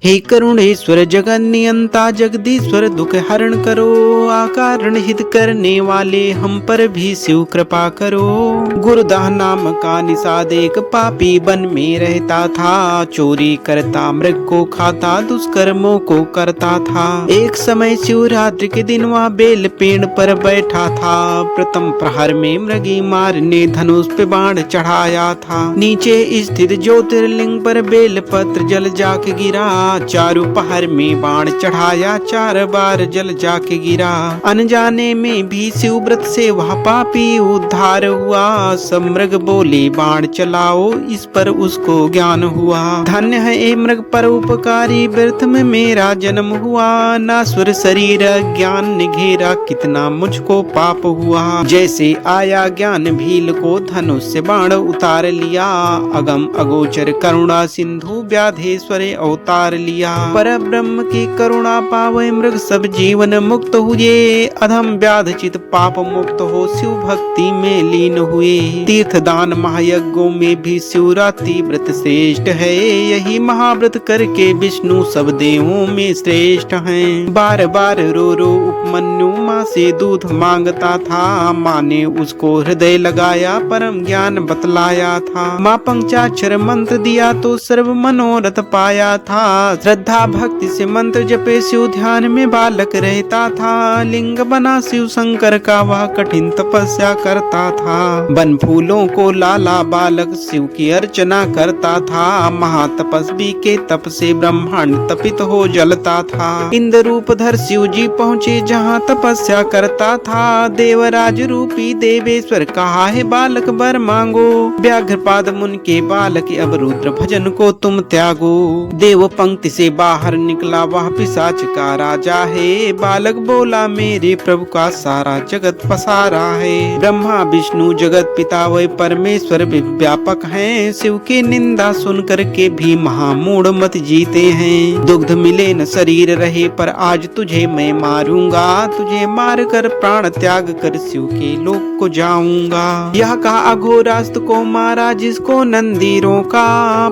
हे करुणेश्वर जगन नियंता जगदीश्वर दुख हरण करो, आकारण हित करने वाले हम पर भी शिव कृपा करो। गुरुदाह नाम का निषाद एक पापी वन में रहता था, चोरी करता मृग को खाता दुष्कर्मों को करता था। एक समय शिवरात्रि के दिन वह बेल पेड़ पर बैठा था, प्रथम प्रहर में मृगी मारने धनुष पे बाण चढ़ाया था। नीचे स्थित ज्योतिर्लिंग पर बेल पत्र जल जाके गिरा, चारों पहर में बाण चढ़ाया 4 बार जल जाके गिरा। अनजाने में भी शिव व्रत से वह पापी उद्धार हुआ, सब मृग बोले बाण चलाओ, इस पर उसको ज्ञान हुआ। धन्य है ए मृग पर उपकारी, व्यर्थ में मेरा जन्म हुआ, नासुर शरीर ज्ञान ने घेरा, कितना मुझको पाप हुआ। जैसे आया ज्ञान भील को धनुष से बाण उतार लिया, अगम अगोचर करुणा सिंधु व्याधेश्वर अवतार लिया। पर ब्रह्म की करुणा पावे मृग सब जीवन मुक्त हुए, अधम व्याध चित पाप मुक्त हो शिव भक्ति में लीन हुए। तीर्थ दान महायज्ञों में भी शिवरात्रि व्रत श्रेष्ठ है, यही महाव्रत करके विष्णु सब देवों में श्रेष्ठ हैं। बार बार रो रो उपमन्यु माँ से दूध मांगता था, माँ ने उसको हृदय लगाया परम ज्ञान बतलाया था। माँ पंचाक्षर मंत्र दिया तो सर्व मनोरथ पाया था, श्रद्धा भक्ति से मंत्र जपे शिव ध्यान में बालक रहता था। लिंग बना शिव शंकर का वह कठिन तपस्या करता था, वन फूलों को लाला बालक शिव की अर्चना करता था। महातपस्वी के तप से ब्रह्मांड तपित हो जलता था। इंद्र रूप धर शिव जी पहुँचे जहाँ तपस्या करता था, देवराज रूपी देवेश्वर कहा है बालक वर मांगो, व्याघ्रपाद मुन के बालक अब रुद्र भजन को तुम त्यागो। देव पंक्ति से बाहर निकला वह पिशाच का राजा है, बालक बोला मेरे प्रभु का सारा जगत पसारा है। ब्रह्मा विष्णु जगत पिता वे परमेश्वर व्यापक हैं, शिव की निंदा सुन करके भी महामूढ़ मत जीते हैं। दुग्ध मिले न शरीर रहे पर आज तुझे मैं मारूंगा, तुझे मार कर प्राण त्याग कर शिव के लोक को जाऊंगा। यह कहा अघोरास्त्र को मारा जिसको नंदी रोका,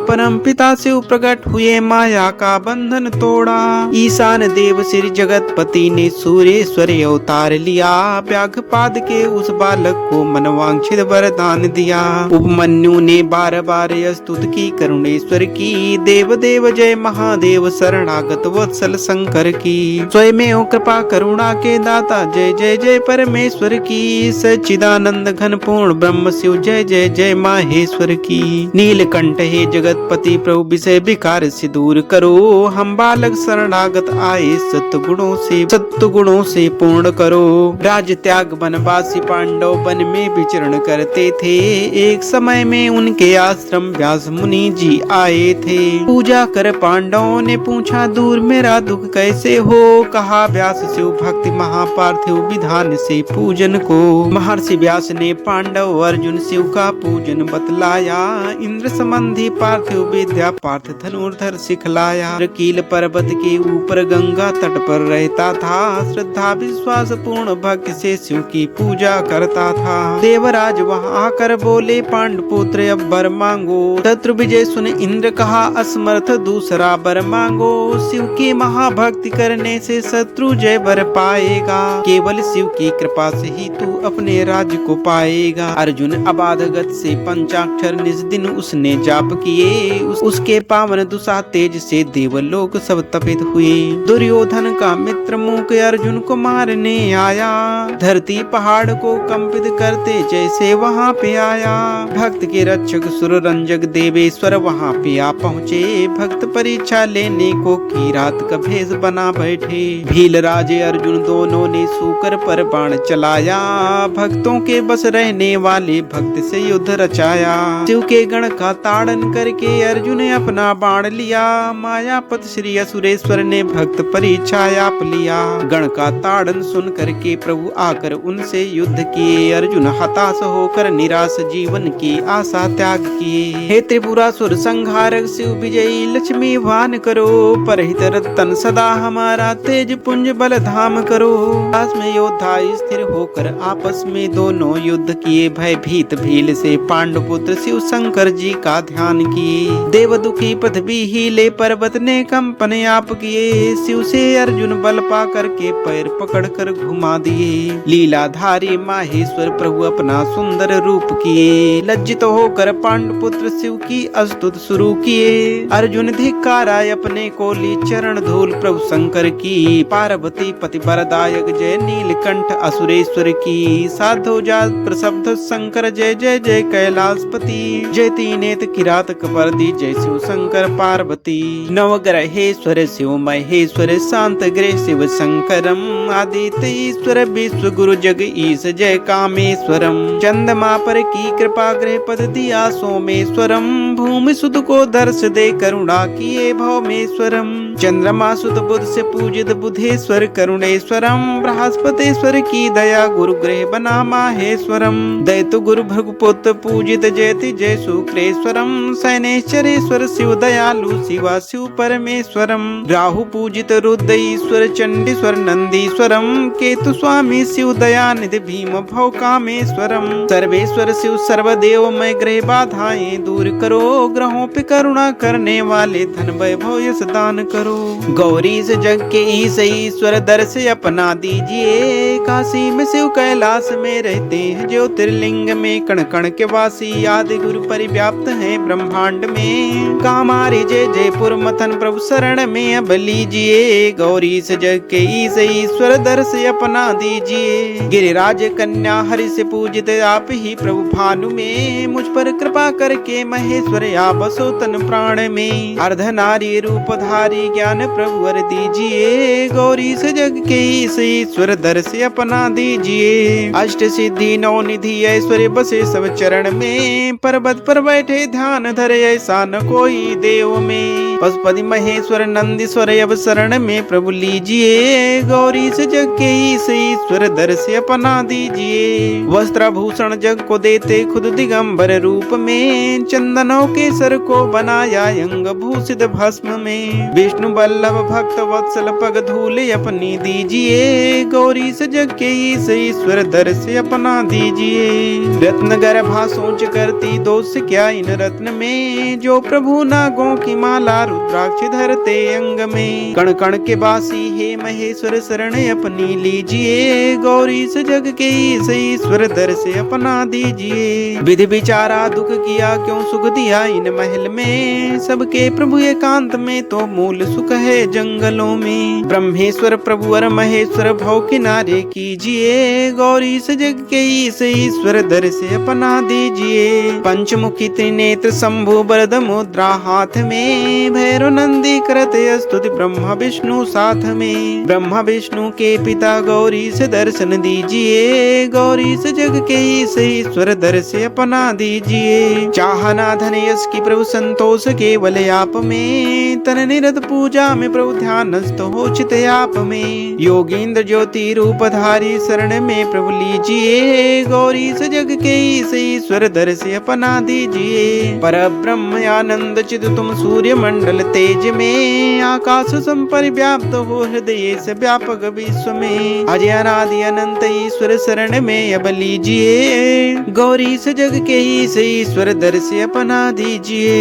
परम पिता शिव प्रकट हुए माया का बंधन तोड़ा। ईशान देव श्री जगतपति ने सूर्येश्वर अवतार लिया, व्याघ्रपाद के उस बालक को मनवांछित वरदान दिया। उपमन्यु ने बार बार स्तुत की करुणेश्वर की, देव देव जय महादेव शरणागत वत्सल शंकर की। स्वयं कृपा करुणा के दाता जय जय जय परमेश्वर की, सच्चिदानंद घन पूर्ण ब्रह्म शिव जय जय जय माहेश्वर की। नीलकंठ हे जगतपति प्रभु विषय विकार से दूर करो, हम बालक शरणागत आए सत्गुणों से पूर्ण करो। राज त्याग वनवासी पांडव वन में विचरण करते थे, एक समय में उनके आश्रम व्यास मुनि जी आए थे। पूजा कर पांडवों ने पूछा दूर मेरा दुख कैसे हो, कहा व्यास शिव भक्ति महापार्थिव विधान से पूजन को। महर्षि व्यास ने पांडव अर्जुन शिव का पूजन बतलाया, इंद्र संबंधी पार्थिव विद्या पार्थ धनुर्धर सिखलाया। कील पर्वत के ऊपर गंगा तट पर रहता था, श्रद्धा विश्वास पूर्ण भक्ति से शिव की पूजा करता था। देवराज वहां आकर बोले पांडुपुत्र अब वर मांगो, शत्रु विजय सुन इंद्र कहा असमर्थ दूसरा वर मांगो। शिव की महाभक्ति करने से शत्रु जय वर पाएगा, केवल शिव की कृपा से ही तू अपने राज्य को पाएगा। अर्जुन अबाधगत से पंचाक्षर निज दिन उसने जाप किए, उसके पावन दुसा तेज से देवलोक सब तपित हुए। दुर्योधन का मित्र मुख अर्जुन को मारने आया, धरती पहाड़ को कंपित करते जैसे वहां पे आया। भक्त के रक्षक सुर रंजक देवेश्वर वहां पे आ पहुँचे, भक्त परीक्षा लेने को की रात का भेष बना बैठे। भील राजे अर्जुन दोनों ने सूकर पर बाण चलाया, भक्तों के बस रहने वाले भक्त से युद्ध रचाया। शिव के गण का ताड़न करके अर्जुन ने अपना बाण लिया, मायापत श्री असुरेश्वर ने भक्त परीक्षा आप लिया। गण का ताड़न सुन करके प्रभु आकर उनसे युद्ध किए, अर्जुन हताश होकर निराश जीवन की आशा त्याग किए। हे त्रिपुरासुर संहारक शिव विजयी लक्ष्मी वान करो, परहित रतन सदा हमारा तेज पुंज बल धाम करो। पास में योद्धा स्थिर होकर आपस में दोनों युद्ध किए, भयभीत भील से पांडुपुत्र शिव शंकर जी का ध्यान किए। देव दुखी पृथ्वी हिले पर पर्वत ने कंपन आप किए। शिव से अर्जुन बल पा करके पैर पकड़ कर घुमा दिए। लीलाधारी माहेश्वर प्रभु अपना सुंदर रूप किए। लज्जित होकर पांडुपुत्र शिव की स्तुति शुरू किए। अर्जुन धिक्कारा अपने कोली चरण धूल प्रभु शंकर की। पार्वती पति वरदायक जय नीलकंठ असुरेश्वर की। साधो जात प्रशब्द शंकर जय जय जय कैलाशपति। जय तीनेत किरात कपर्दी जय शिव शंकर पार्वती। नवग्रहेश्वर शिव महेश्वर शांत ग्रह शिव शंकरम। आदित्य ईश्वर विश्व गुरु जग ईश जय कामेश्वरम। चंद्रमा पर की कृपा ग्रह पद दिया सोमेश्वरम। भूमि सुध को दर्श दे करुणा किए भौमेश्वरम। चंद्रमा सुत बुध से पूजित बुधेश्वर करुणेश्वरम। बृहस्पतेश्वर की दया गुरु ग्रह बना माहेश्वरम। दैत्य गुरु भृगुपुत्र पूजित जयति जय शुक्रेश्वरम। शनैश्चरेश्वर शिव दयालु शिवा शिव परमेश्वरम। राहु पूजित रुद्र ईश्वर चंडीश्वर नंदीश्वरम। केतु स्वामी शिव दयानिधि भीम भव कामेश्वरम। सर्वेश्वर शिव सर्वदेवमय ग्रह बाधाएं दूर करो। ग्रहों पे करुणा करने वाले धन वैभव यश दान करो। गौरी से जग के ईश्वर दर से अपना दीजिए। काशी में शिव कैलाश में रहते हैं ज्योतिर्लिंग में। कण कण के वासी आदि गुरु परिव्याप्त हैं ब्रह्मांड में। कामारी जय जयपुर मथन प्रभु शरण में अब लीजिए। गौरी से जग के ईश्वर दर से अपना दीजिए। गिरिराज कन्या हरि से पूजित आप ही प्रभु भानु में। मुझ पर कृपा करके महेश्वर आप बसो तन प्राण में। अर्धनारी रूपधारी ज्ञान प्रभु वर दीजिए। गौरी से जग के ईश्वर दर से अपना दीजिए। अष्ट सिद्धि नौ निधि ऐश्वर्य बसे सब चरण में। पर्वत पर बैठे ध्यान धरे ऐसा न कोई देव में। पशुपति महेश्वर नंदीश्वर अब शरण में प्रभु लीजिए। गौरी से जग के ईश्वर दर से अपना दीजिए। वस्त्र भूषण जग को देते खुद दिगंबर रूप में। चंदनों के सर को बनाया अंग भूषित भस्म में। विष्णु बल्लभ भक्त वत्सल पग धूल अपनी दीजिए। गौरी से जग के ईश्वर दर से अपना दीजिए। रत्न गर्भा सोच करती दोष क्या इन रत्न में। जो प्रभु नागों की माला रुद्राक्ष धरते अंग में। कण कण के बासी हे महेश्वर शरण अपनी लीजिए। गौरी से जग के ईश्वर दर से अपना दीजिए। विधि विचारा दुख किया क्यों सुख दिया इन महल में। सबके प्रभु एकांत में तो मूल सुख है जंगलों में। ब्रह्मेश्वर प्रभु और महेश्वर भव किनारे कीजिए। गौरी से जग के ईश्वर दर से अपना दीजिए। पंचमुखी त्रिनेत्र शंभु बरद मुद्रा हाथ में। भैरव नंदी करते स्तुति ब्रह्मा विष्णु साथ में। ब्रह्मा विष्णु के पिता गौरी से दर्शन दीजिए। गौरी से जग के ईश्वर दर से अपना दीजिए। चाहना धन यश की प्रभु संतोष केवल आप में। तन निरत पूजा में प्रभु ध्यानस्थ हो चित आप में। योगींद्र ज्योति रूपधारी शरण में प्रभु लीजिए। गौरी से जग के ईश्वर दर से अपना दीजिए। पर ब्रह्म आनंद चित तुम सूर्य मंडल तेज में। आकाश संपरिव्याप्त हो हृदय से व्यापक विश्व में। अजय अनादि अनंत ईश्वर शरण में अब लीजिए। गौरी से जग के ईश्वर दर से अपना दीजिए।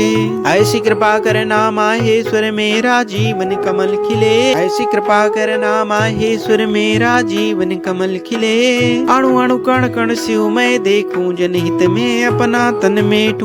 ऐसी कृपा करना माहेश्वर मेरा जीवन कमल खिले। ऐसी कृपा करना माहेश्वर मेरा जीवन कमल खिले। अणु अणु कण कण शिव मैं देखूं जनहित में अपना तन में